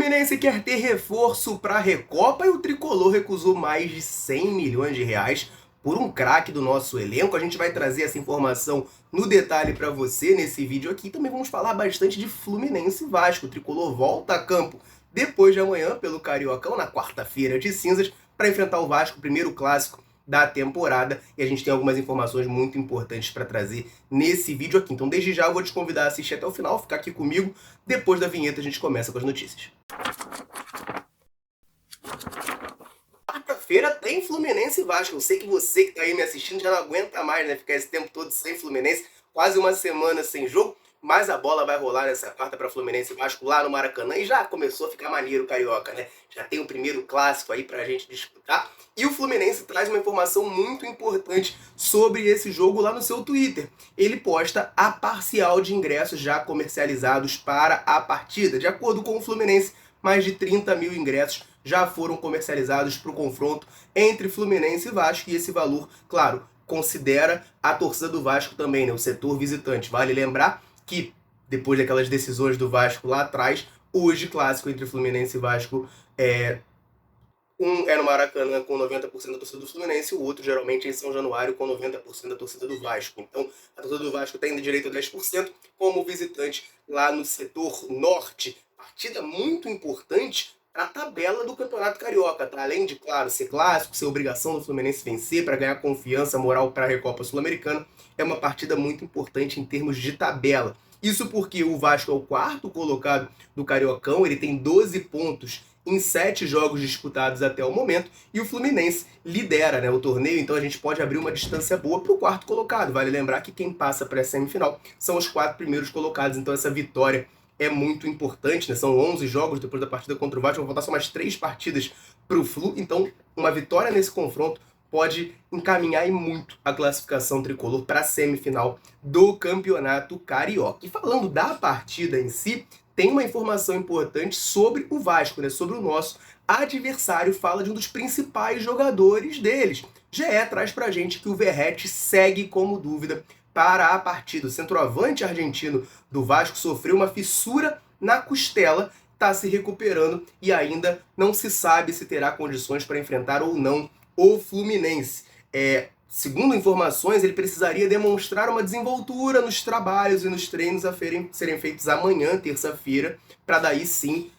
Fluminense quer ter reforço para a Recopa e o Tricolor recusou mais de 100 milhões de reais por um craque do nosso elenco. A gente vai trazer essa informação no detalhe para você nesse vídeo aqui. Também vamos falar bastante de Fluminense e Vasco. O Tricolor volta a campo depois de amanhã pelo Cariocão, na quarta-feira de cinzas, para enfrentar o Vasco, o primeiro clássico da temporada, e a gente tem algumas informações muito importantes para trazer nesse vídeo aqui. Então desde já eu vou te convidar a assistir até o final, ficar aqui comigo. Depois da vinheta a gente começa com as notícias. Quarta-feira tem Fluminense e Vasco. Eu sei que você que está aí me assistindo já não aguenta mais, né? Ficar esse tempo todo sem Fluminense, quase uma semana sem jogo. Mas a bola vai rolar nessa quarta para Fluminense e Vasco lá no Maracanã. E já começou a ficar maneiro o Carioca, né? Já tem o primeiro clássico aí pra gente disputar. E o Fluminense traz uma informação muito importante sobre esse jogo lá no seu Twitter. Ele posta a parcial de ingressos já comercializados para a partida. De acordo com o Fluminense, mais de 30 mil ingressos já foram comercializados para o confronto entre Fluminense e Vasco. E esse valor, claro, considera a torcida do Vasco também, né? O setor visitante. Vale lembrar que depois daquelas decisões do Vasco lá atrás, hoje clássico entre Fluminense e Vasco um é no Maracanã com 90% da torcida do Fluminense, o outro geralmente é em São Januário com 90% da torcida do Vasco. Então a torcida do Vasco tem direito a 10% como visitante lá no setor norte. Partida muito importante para a tabela do Campeonato Carioca, tá? Além de, claro, ser clássico, ser obrigação do Fluminense vencer para ganhar confiança moral para a Recopa Sul-Americana, é uma partida muito importante em termos de tabela. Isso porque o Vasco é o quarto colocado do Cariocão, ele tem 12 pontos em 7 jogos disputados até o momento, e o Fluminense lidera, né, o torneio, então a gente pode abrir uma distância boa para o quarto colocado. Vale lembrar que quem passa para a semifinal são os 4 primeiros colocados, então essa vitória é muito importante, né? São 11 jogos depois da partida contra o Vasco, vão faltar só mais 3 partidas para o Flu, então uma vitória nesse confronto pode encaminhar muito a classificação tricolor para a semifinal do Campeonato Carioca. E falando da partida em si, tem uma informação importante sobre o Vasco, né? Sobre o nosso adversário, fala de um dos principais jogadores deles. GE traz pra gente que o Verratti segue como dúvida para a partida. O centroavante argentino do Vasco sofreu uma fissura na costela, está se recuperando e ainda não se sabe se terá condições para enfrentar ou não o Fluminense. Segundo informações, ele precisaria demonstrar uma desenvoltura nos trabalhos e nos treinos a serem feitos amanhã, terça-feira, para daí sim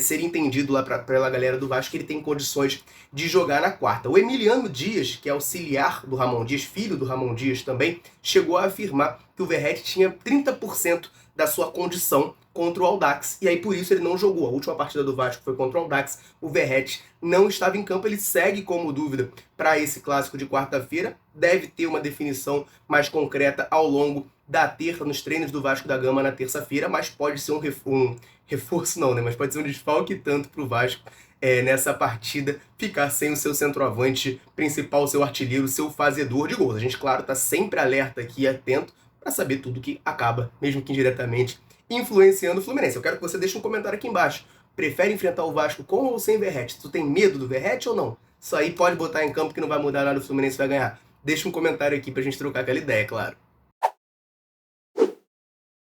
ser entendido lá pela galera do Vasco que ele tem condições de jogar na quarta. O Emiliano Dias, que é auxiliar do Ramon Dias, filho do Ramon Dias também, chegou a afirmar que o Verratti tinha 30% da sua condição contra o Audax, e aí por isso ele não jogou. A última partida do Vasco foi contra o Audax, o Verratti não estava em campo, ele segue como dúvida para esse clássico de quarta-feira, deve ter uma definição mais concreta ao longo da terça, nos treinos do Vasco da Gama na terça-feira, mas pode ser um reforço não, né? Mas pode ser um desfalque tanto para o Vasco nessa partida, ficar sem o seu centroavante principal, seu artilheiro, seu fazedor de gols. A gente, claro, está sempre alerta aqui, atento, para saber tudo que acaba, mesmo que indiretamente, influenciando o Fluminense. Eu quero que você deixe um comentário aqui embaixo. Prefere enfrentar o Vasco com ou sem Verratti? Tu tem medo do Verratti ou não? Isso aí pode botar em campo que não vai mudar nada, o Fluminense vai ganhar. Deixa um comentário aqui pra gente trocar aquela ideia, claro.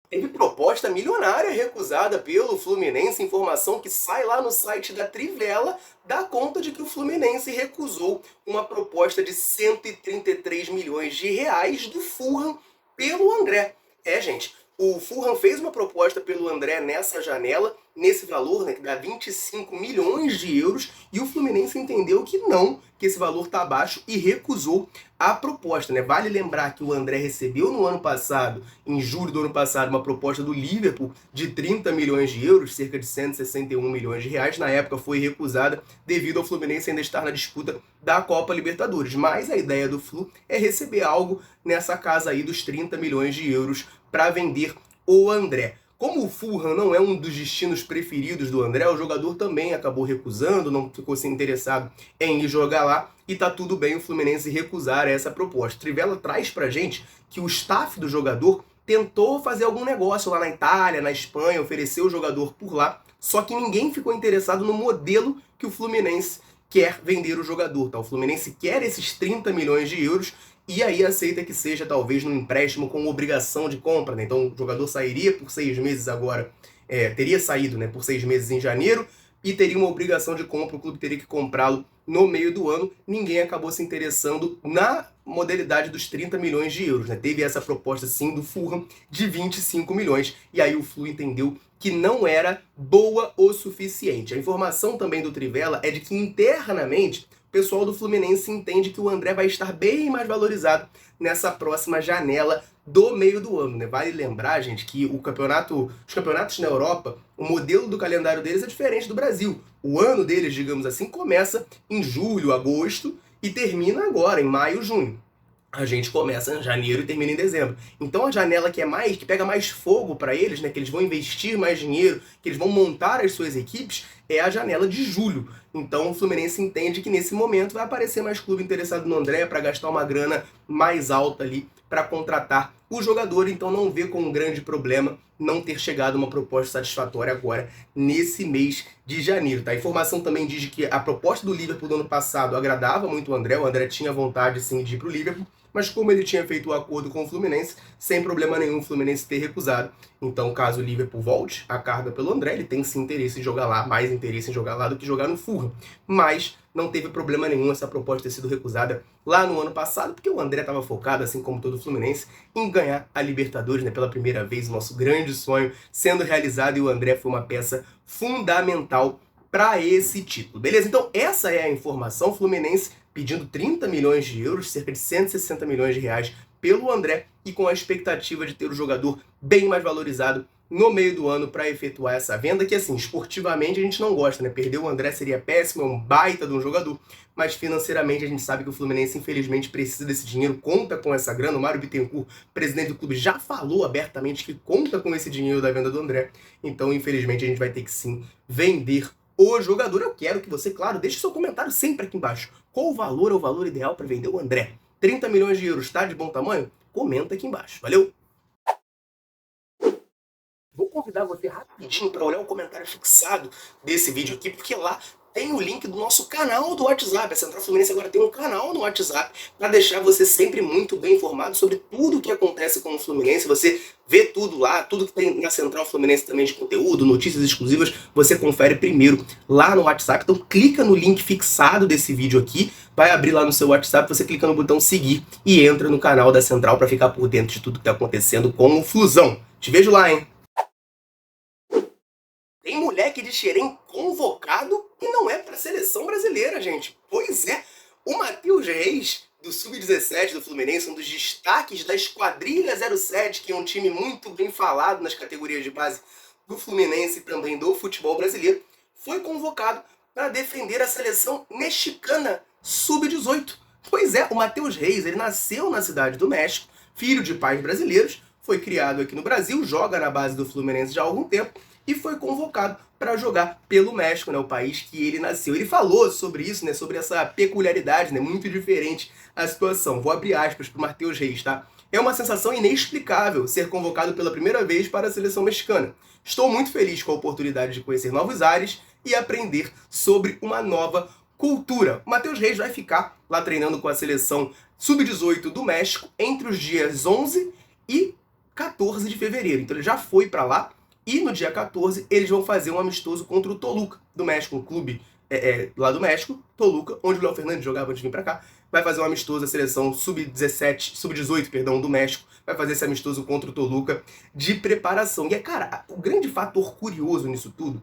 Teve proposta milionária recusada pelo Fluminense, informação que sai lá no site da Trivela, dá conta de que o Fluminense recusou uma proposta de 133 milhões de reais do Fulham pelo André. Gente, o Fulham fez uma proposta pelo André nessa janela, nesse valor, né, que dá 25 milhões de euros, e o Fluminense entendeu que não, que esse valor está baixo e recusou a proposta, né? Vale lembrar que o André recebeu no ano passado, em julho do ano passado, uma proposta do Liverpool de 30 milhões de euros, cerca de 161 milhões de reais. Na época foi recusada devido ao Fluminense ainda estar na disputa da Copa Libertadores. Mas a ideia do Flu é receber algo nessa casa aí dos 30 milhões de euros para vender o André. Como o Fulham não é um dos destinos preferidos do André, o jogador também acabou recusando, não ficou se interessado em ir jogar lá, e tá tudo bem o Fluminense recusar essa proposta. Trivela traz pra gente que o staff do jogador tentou fazer algum negócio lá na Itália, na Espanha, ofereceu o jogador por lá, só que ninguém ficou interessado no modelo que o Fluminense quer vender o jogador, tá? O Fluminense quer esses 30 milhões de euros e aí aceita que seja talvez num empréstimo com obrigação de compra, né? Então o jogador sairia por 6 meses agora, teria saído, né, por 6 meses em janeiro, e teria uma obrigação de compra, o clube teria que comprá-lo no meio do ano. Ninguém acabou se interessando na modalidade dos 30 milhões de euros, né? Teve essa proposta sim do Fulham de 25 milhões, e aí o Flu entendeu que não era boa o suficiente. A informação também do Trivela é de que internamente o pessoal do Fluminense entende que o André vai estar bem mais valorizado nessa próxima janela do meio do ano, né? Vale lembrar, gente, que os campeonatos na Europa, o modelo do calendário deles é diferente do Brasil. O ano deles, digamos assim, começa em julho, agosto e termina agora, em maio, junho. A gente começa em janeiro e termina em dezembro. Então a janela que pega mais fogo para eles, né, que eles vão investir mais dinheiro, que eles vão montar as suas equipes, é a janela de julho. Então o Fluminense entende que nesse momento vai aparecer mais clube interessado no André para gastar uma grana mais alta ali para contratar o jogador, então não vê como um grande problema não ter chegado uma proposta satisfatória agora nesse mês de janeiro. Tá? A informação também diz que a proposta do Liverpool do ano passado agradava muito o André tinha vontade sim de ir para o Liverpool, mas como ele tinha feito o acordo com o Fluminense, sem problema nenhum o Fluminense ter recusado. Então, caso o Liverpool volte a carga pelo André, ele tem sim interesse em jogar lá, mais interesse em jogar lá do que jogar no Fulham. Mas não teve problema nenhum essa proposta ter sido recusada lá no ano passado, porque o André estava focado, assim como todo o Fluminense, em ganhar a Libertadores, né, pela primeira vez, o nosso grande sonho sendo realizado, e o André foi uma peça fundamental para esse título, beleza? Então essa é a informação. Fluminense pedindo 30 milhões de euros, cerca de 160 milhões de reais pelo André, e com a expectativa de ter o jogador bem mais valorizado no meio do ano para efetuar essa venda, que assim, esportivamente a gente não gosta, né? Perder o André seria péssimo, é um baita de um jogador, mas financeiramente a gente sabe que o Fluminense infelizmente precisa desse dinheiro, conta com essa grana. O Mário Bittencourt, presidente do clube, já falou abertamente que conta com esse dinheiro da venda do André, então infelizmente a gente vai ter que sim vender o jogador. Eu quero que você, claro, deixe seu comentário sempre aqui embaixo. Qual o valor é o valor ideal para vender o André? 30 milhões de euros, tá de bom tamanho? Comenta aqui embaixo. Valeu! Vou convidar você rapidinho para olhar o comentário fixado desse vídeo aqui, porque lá tem o link do nosso canal do WhatsApp. A Central Fluminense agora tem um canal no WhatsApp para deixar você sempre muito bem informado sobre tudo o que acontece com o Fluminense. Você vê tudo lá, tudo que tem na Central Fluminense também de conteúdo, notícias exclusivas, você confere primeiro lá no WhatsApp. Então clica no link fixado desse vídeo aqui, vai abrir lá no seu WhatsApp, você clica no botão seguir e entra no canal da Central para ficar por dentro de tudo que está acontecendo com o Flusão. Te vejo lá, hein? Tem moleque de Xerém convocado e não é para a seleção brasileira, gente. Pois é, o Matheus Reis, do Sub-17 do Fluminense, um dos destaques da Esquadrilha 07, que é um time muito bem falado nas categorias de base do Fluminense e também do futebol brasileiro, foi convocado para defender a seleção mexicana Sub-18. Pois é, o Matheus Reis, ele nasceu na cidade do México, filho de pais brasileiros, foi criado aqui no Brasil, joga na base do Fluminense já há algum tempo, e foi convocado para jogar pelo México, né, o país que ele nasceu. Ele falou sobre isso, né, sobre essa peculiaridade, né, muito diferente a situação. Vou abrir aspas para o Matheus Reis, tá? É uma sensação inexplicável ser convocado pela primeira vez para a seleção mexicana. Estou muito feliz com a oportunidade de conhecer novos ares e aprender sobre uma nova cultura. O Matheus Reis vai ficar lá treinando com a seleção Sub-18 do México entre os dias 11 e 14 de fevereiro. Então ele já foi para lá. E no dia 14, eles vão fazer um amistoso contra o Toluca, do México, um clube lá do México, Toluca, onde o Léo Fernandes jogava antes de vir pra cá. Vai fazer um amistoso, a seleção Sub-18, perdão, do México, vai fazer esse amistoso contra o Toluca de preparação. E, cara, o grande fator curioso nisso tudo,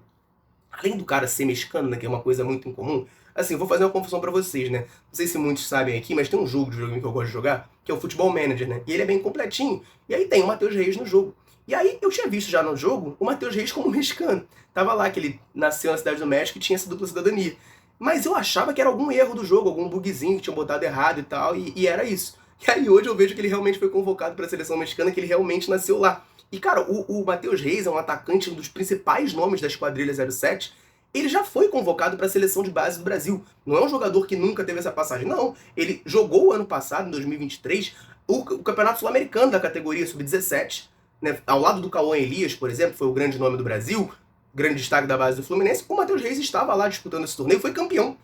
além do cara ser mexicano, né, que é uma coisa muito incomum, assim, eu vou fazer uma confusão pra vocês, né? Não sei se muitos sabem aqui, mas tem um jogo de joguinho que eu gosto de jogar, que é o Futebol Manager, né? E ele é bem completinho. E aí tem o Matheus Reis no jogo. E aí eu tinha visto já no jogo o Matheus Reis como mexicano. Tava lá que ele nasceu na cidade do México e tinha essa dupla cidadania. Mas eu achava que era algum erro do jogo, algum bugzinho que tinham botado errado e tal, e era isso. E aí hoje eu vejo que ele realmente foi convocado para a seleção mexicana, que ele realmente nasceu lá. E cara, o Matheus Reis é um atacante, um dos principais nomes da Esquadrilha 07. Ele já foi convocado para a seleção de base do Brasil. Não é um jogador que nunca teve essa passagem, não. Ele jogou o ano passado, em 2023, o Campeonato Sul-Americano da categoria Sub-17, né, ao lado do Cauã Elias, por exemplo, foi o grande nome do Brasil, grande destaque da base do Fluminense. O Matheus Reis estava lá disputando esse torneio, foi campeão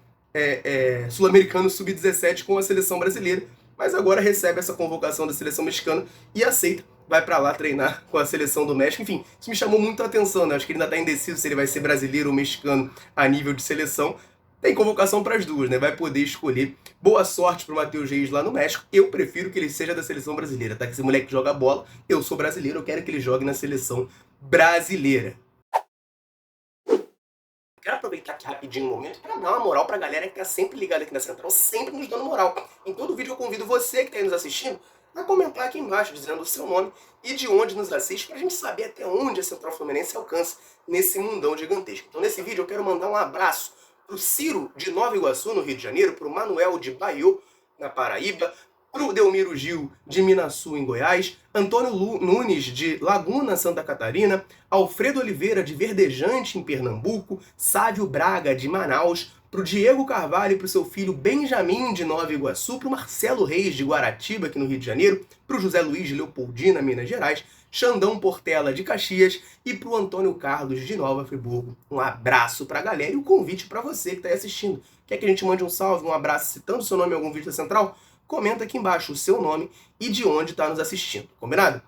sul-americano Sub-17 com a seleção brasileira, mas agora recebe essa convocação da seleção mexicana e aceita vai pra lá treinar com a seleção do México. Enfim, isso me chamou muito a atenção, né? Acho que ele ainda tá indeciso se ele vai ser brasileiro ou mexicano a nível de seleção. Tem convocação para as duas, né? Vai poder escolher. Boa sorte pro Matheus Reis lá no México. Eu prefiro que ele seja da seleção brasileira, tá? Que esse moleque joga bola. Eu sou brasileiro, eu quero que ele jogue na seleção brasileira. Quero aproveitar aqui rapidinho um momento para dar uma moral pra galera que tá sempre ligada aqui na Central, sempre nos dando moral. Em todo vídeo eu convido você que tá aí nos assistindo a comentar aqui embaixo, dizendo o seu nome e de onde nos assiste, pra gente saber até onde a Central Fluminense alcança nesse mundão gigantesco. Então nesse vídeo eu quero mandar um abraço pro Ciro de Nova Iguaçu, no Rio de Janeiro, pro Manuel de Baiô, na Paraíba, pro Delmiro Gil de Minasul, em Goiás, Antônio Nunes de Laguna, Santa Catarina, Alfredo Oliveira de Verdejante, em Pernambuco, Sávio Braga de Manaus, pro Diego Carvalho e pro seu filho Benjamin de Nova Iguaçu, pro Marcelo Reis de Guaratiba, aqui no Rio de Janeiro, pro José Luiz de Leopoldina, Minas Gerais, Xandão Portela de Caxias e pro Antônio Carlos de Nova Friburgo. Um abraço pra galera e o convite pra você que tá aí assistindo. Quer que a gente mande um salve, um abraço citando o seu nome em algum vídeo da Central? Comenta aqui embaixo o seu nome e de onde está nos assistindo, combinado?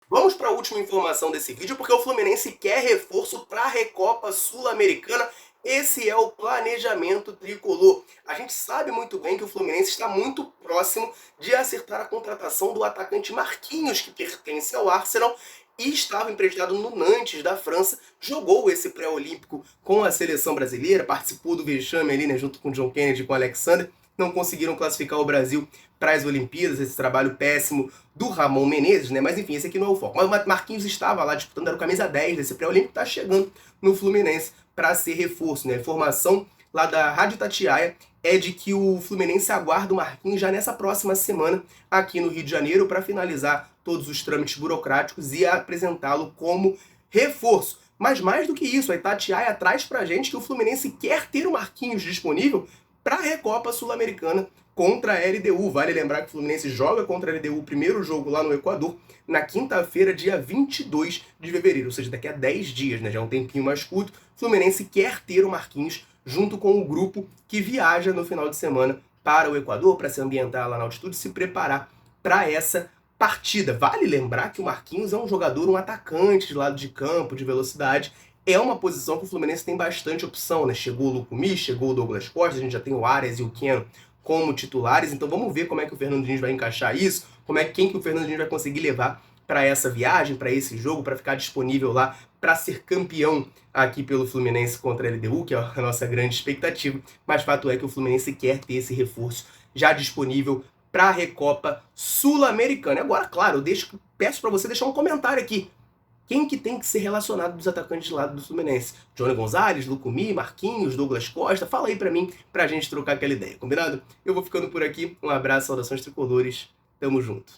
Vamos para a última informação desse vídeo, porque o Fluminense quer reforço para a Recopa Sul-Americana. Esse é o planejamento tricolor. A gente sabe muito bem que o Fluminense está muito próximo de acertar a contratação do atacante Marquinhos, que pertence ao Arsenal, e estava emprestado no Nantes, da França, jogou esse pré-olímpico com a seleção brasileira, participou do vexame ali, né, junto com o John Kennedy e com o Alexander, não conseguiram classificar o Brasil para as Olimpíadas, esse trabalho péssimo do Ramon Menezes, né, mas enfim, esse aqui não é o foco. Mas o Marquinhos estava lá disputando, era o camisa 10 desse pré-olímpico, está chegando no Fluminense para ser reforço, né, a informação lá da Rádio Tatiaia é de que o Fluminense aguarda o Marquinhos já nessa próxima semana aqui no Rio de Janeiro para finalizar todos os trâmites burocráticos e apresentá-lo como reforço. Mas mais do que isso, a Itatiaia traz pra gente que o Fluminense quer ter o Marquinhos disponível para a Recopa Sul-Americana contra a LDU. Vale lembrar que o Fluminense joga contra a LDU o primeiro jogo lá no Equador na quinta-feira, dia 22 de fevereiro, ou seja, daqui a 10 dias, né? Já é um tempinho mais curto. O Fluminense quer ter o Marquinhos junto com o grupo que viaja no final de semana para o Equador para se ambientar lá na altitude e se preparar para essa partida. Vale lembrar que o Marquinhos é um jogador, um atacante de lado de campo, de velocidade. É uma posição que o Fluminense tem bastante opção, né? Chegou o Lucumi, chegou o Douglas Costa, a gente já tem o Arias e o Keno como titulares, então vamos ver como é que o Fernando Diniz vai encaixar isso, quem que o Fernando Diniz vai conseguir levar para essa viagem, para esse jogo, para ficar disponível lá para ser campeão aqui pelo Fluminense contra a LDU, que é a nossa grande expectativa, mas fato é que o Fluminense quer ter esse reforço já disponível para a Recopa Sul-Americana. Agora, claro, peço para você deixar um comentário aqui. Quem que tem que ser relacionado dos atacantes de lado do Fluminense? Johnny Gonzalez, Lucumi, Marquinhos, Douglas Costa? Fala aí pra mim, pra gente trocar aquela ideia, combinado? Eu vou ficando por aqui. Um abraço, saudações tricolores. Tamo junto.